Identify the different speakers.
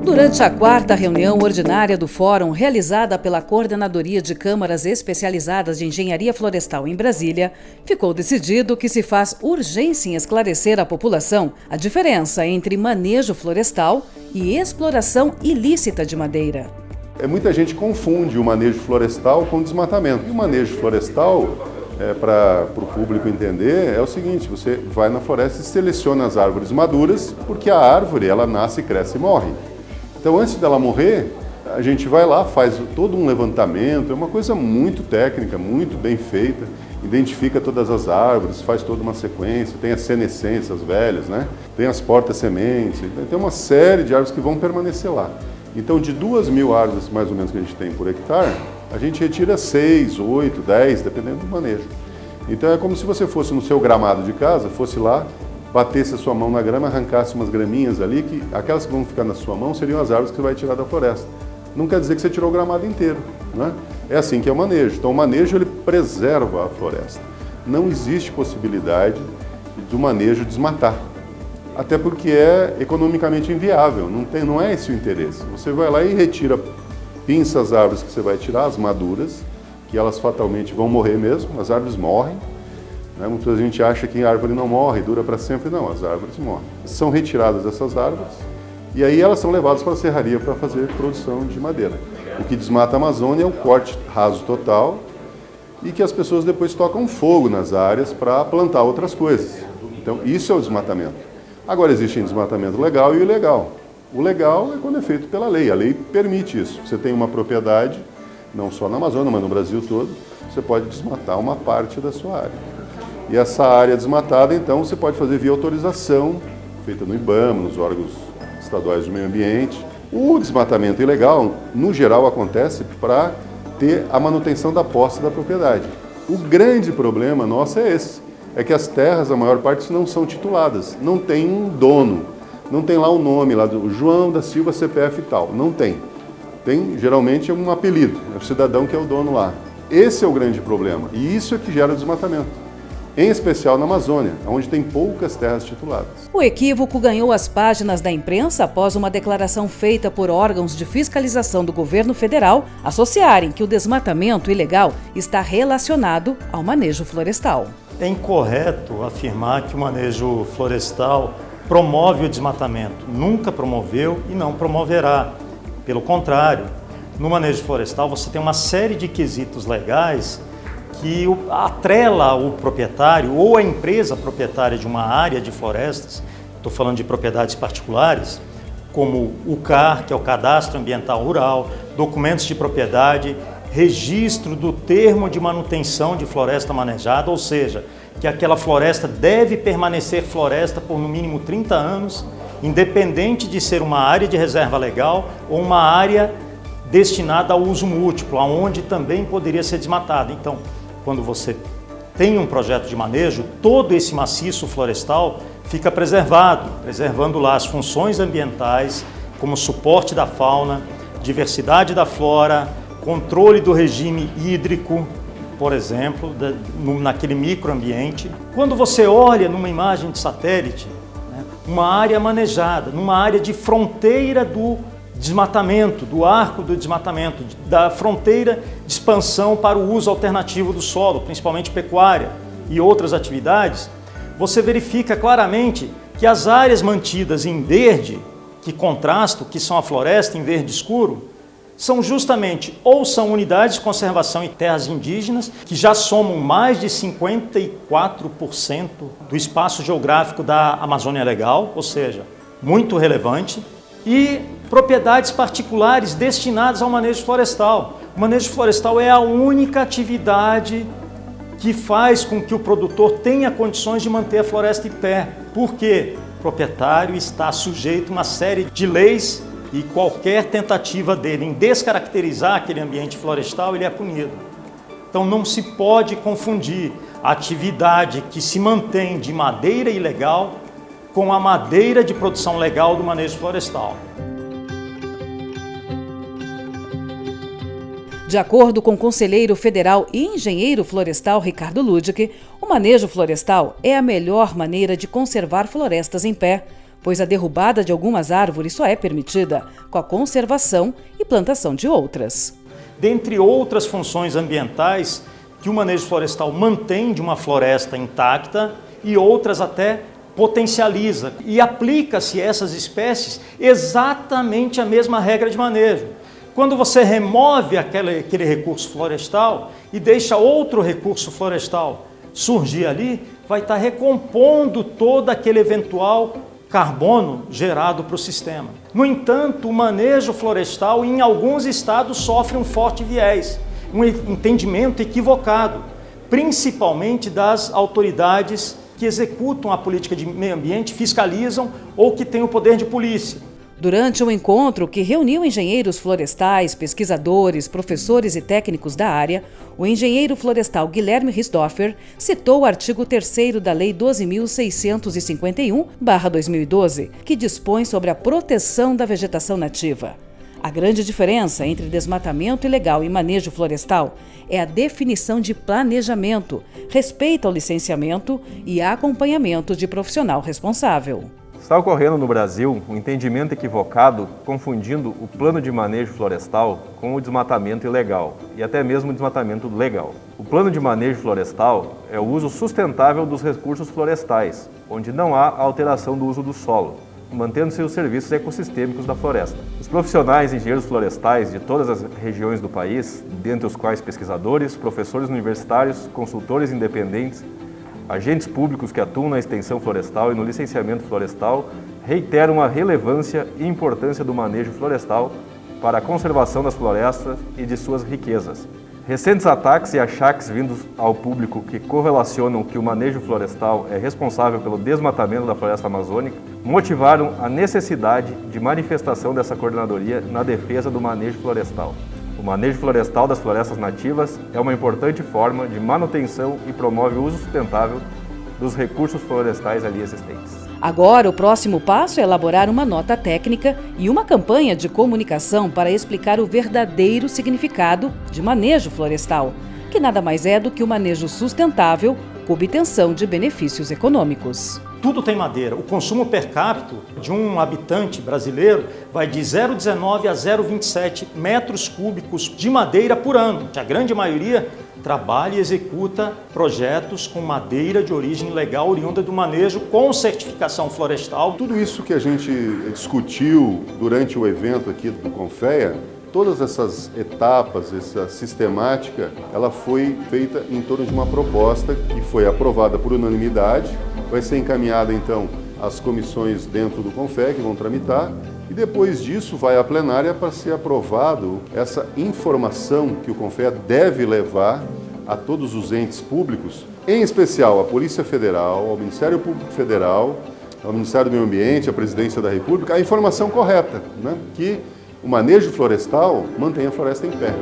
Speaker 1: Durante a 4ª reunião ordinária do Fórum, realizada pela Coordenadoria de Câmaras Especializadas de Engenharia Florestal em Brasília, ficou decidido que se faz urgência em esclarecer à população a diferença entre manejo florestal e exploração ilícita de madeira.
Speaker 2: Muita gente confunde o manejo florestal com o desmatamento. E o manejo florestal, para o público entender, é o seguinte: você vai na floresta e seleciona as árvores maduras, porque a árvore ela nasce, cresce e morre. Então, antes dela morrer, a gente vai lá, faz todo um levantamento, é uma coisa muito técnica, muito bem feita, identifica todas as árvores, faz toda uma sequência, tem as senescências velhas, né? Tem as porta-sementes, tem uma série de árvores que vão permanecer lá. Então, de 2.000 árvores, mais ou menos, que a gente tem por hectare, a gente retira 6, 8, 10, dependendo do manejo. Então, é como se você fosse no seu gramado de casa, fosse lá, batesse a sua mão na grama, arrancasse umas graminhas ali, que aquelas que vão ficar na sua mão seriam as árvores que você vai tirar da floresta. Não quer dizer que você tirou o gramado inteiro, né? É assim que é o manejo. Então o manejo ele preserva a floresta. Não existe possibilidade do manejo desmatar. Até porque é economicamente inviável, não é esse o interesse. Você vai lá e retira, pinça as árvores que você vai tirar, as maduras, que elas fatalmente vão morrer mesmo, as árvores morrem. Muita gente acha que a árvore não morre, dura para sempre. Não, as árvores morrem. São retiradas essas árvores e aí elas são levadas para a serraria para fazer produção de madeira. O que desmata a Amazônia é o corte raso total e que as pessoas depois tocam fogo nas áreas para plantar outras coisas. Então, isso é o desmatamento. Agora, existe desmatamento legal e ilegal. O legal é quando é feito pela lei. A lei permite isso. Você tem uma propriedade, não só na Amazônia, mas no Brasil todo, você pode desmatar uma parte da sua área. E essa área desmatada, então, você pode fazer via autorização, feita no IBAMA, nos órgãos estaduais do meio ambiente. O desmatamento ilegal, no geral, acontece para ter a manutenção da posse da propriedade. O grande problema nosso é esse, é que as terras, a maior parte, não são tituladas, não tem um dono, não tem lá o nome, lá do João da Silva, CPF e tal, não tem. Tem, geralmente, um apelido, é o cidadão que é o dono lá. Esse é o grande problema, e isso é que gera desmatamento. Em especial na Amazônia, onde tem poucas terras tituladas.
Speaker 1: O equívoco ganhou as páginas da imprensa após uma declaração feita por órgãos de fiscalização do governo federal associarem que o desmatamento ilegal está relacionado ao manejo florestal.
Speaker 3: É incorreto afirmar que o manejo florestal promove o desmatamento. Nunca promoveu e não promoverá. Pelo contrário, no manejo florestal você tem uma série de quesitos legais que atrela o proprietário ou a empresa proprietária de uma área de florestas, estou falando de propriedades particulares, como o CAR, que é o Cadastro Ambiental Rural, documentos de propriedade, registro do termo de manutenção de floresta manejada, ou seja, que aquela floresta deve permanecer floresta por no mínimo 30 anos, independente de ser uma área de reserva legal ou uma área destinada ao uso múltiplo, aonde também poderia ser desmatada. Então, quando você tem um projeto de manejo, todo esse maciço florestal fica preservando lá as funções ambientais, como suporte da fauna, diversidade da flora, controle do regime hídrico, por exemplo, naquele microambiente. Quando você olha numa imagem de satélite, uma área manejada, numa área de fronteira do desmatamento, do arco do desmatamento, da fronteira de expansão para o uso alternativo do solo, principalmente pecuária e outras atividades, você verifica claramente que as áreas mantidas em verde, que contrastam, que são a floresta em verde escuro, são justamente ou são unidades de conservação e terras indígenas, que já somam mais de 54% do espaço geográfico da Amazônia Legal, ou seja, muito relevante, e propriedades particulares destinadas ao manejo florestal. O manejo florestal é a única atividade que faz com que o produtor tenha condições de manter a floresta em pé. Por quê? O proprietário está sujeito a uma série de leis e qualquer tentativa dele em descaracterizar aquele ambiente florestal, ele é punido. Então não se pode confundir a atividade que se mantém de madeira ilegal com a madeira de produção legal do manejo florestal.
Speaker 1: De acordo com o conselheiro federal e engenheiro florestal Ricardo Ludick, o manejo florestal é a melhor maneira de conservar florestas em pé, pois a derrubada de algumas árvores só é permitida com a conservação e plantação de outras.
Speaker 3: Dentre outras funções ambientais que o manejo florestal mantém de uma floresta intacta e outras até potencializa e aplica-se a essas espécies exatamente a mesma regra de manejo. Quando você remove aquele recurso florestal e deixa outro recurso florestal surgir ali, vai estar recompondo todo aquele eventual carbono gerado para o sistema. No entanto, o manejo florestal em alguns estados sofre um forte viés, um entendimento equivocado, principalmente das autoridades que executam a política de meio ambiente, fiscalizam ou que têm o poder de polícia.
Speaker 1: Durante um encontro que reuniu engenheiros florestais, pesquisadores, professores e técnicos da área, o engenheiro florestal Guilherme Ristofer citou o artigo 3º da Lei 12.651/2012, que dispõe sobre a proteção da vegetação nativa. A grande diferença entre desmatamento ilegal e manejo florestal é a definição de planejamento, respeito ao licenciamento e acompanhamento de profissional responsável.
Speaker 4: Está ocorrendo no Brasil um entendimento equivocado, confundindo o plano de manejo florestal com o desmatamento ilegal e até mesmo o desmatamento legal. O plano de manejo florestal é o uso sustentável dos recursos florestais, onde não há alteração do uso do solo, mantendo-se os serviços ecossistêmicos da floresta. Os profissionais engenheiros florestais de todas as regiões do país, dentre os quais pesquisadores, professores universitários, consultores independentes, agentes públicos que atuam na extensão florestal e no licenciamento florestal, reiteram a relevância e importância do manejo florestal para a conservação das florestas e de suas riquezas. Recentes ataques e achaques vindos ao público que correlacionam que o manejo florestal é responsável pelo desmatamento da floresta amazônica motivaram a necessidade de manifestação dessa coordenadoria na defesa do manejo florestal. O manejo florestal das florestas nativas é uma importante forma de manutenção e promove o uso sustentável dos recursos florestais ali existentes.
Speaker 1: Agora, o próximo passo é elaborar uma nota técnica e uma campanha de comunicação para explicar o verdadeiro significado de manejo florestal, que nada mais é do que o manejo sustentável com obtenção de benefícios econômicos.
Speaker 3: Tudo tem madeira. O consumo per capita de um habitante brasileiro vai de 0,19 a 0,27 metros cúbicos de madeira por ano. A grande maioria trabalha e executa projetos com madeira de origem legal oriunda do manejo com certificação florestal.
Speaker 2: Tudo isso que a gente discutiu durante o evento aqui do Confea, todas essas etapas, essa sistemática, ela foi feita em torno de uma proposta que foi aprovada por unanimidade, vai ser encaminhada então às comissões dentro do Confea que vão tramitar e depois disso vai à plenária para ser aprovado essa informação que o Confea deve levar a todos os entes públicos, em especial à Polícia Federal, ao Ministério Público Federal, ao Ministério do Meio Ambiente, à Presidência da República, a informação correta, né? Que o manejo florestal mantém a floresta em pé.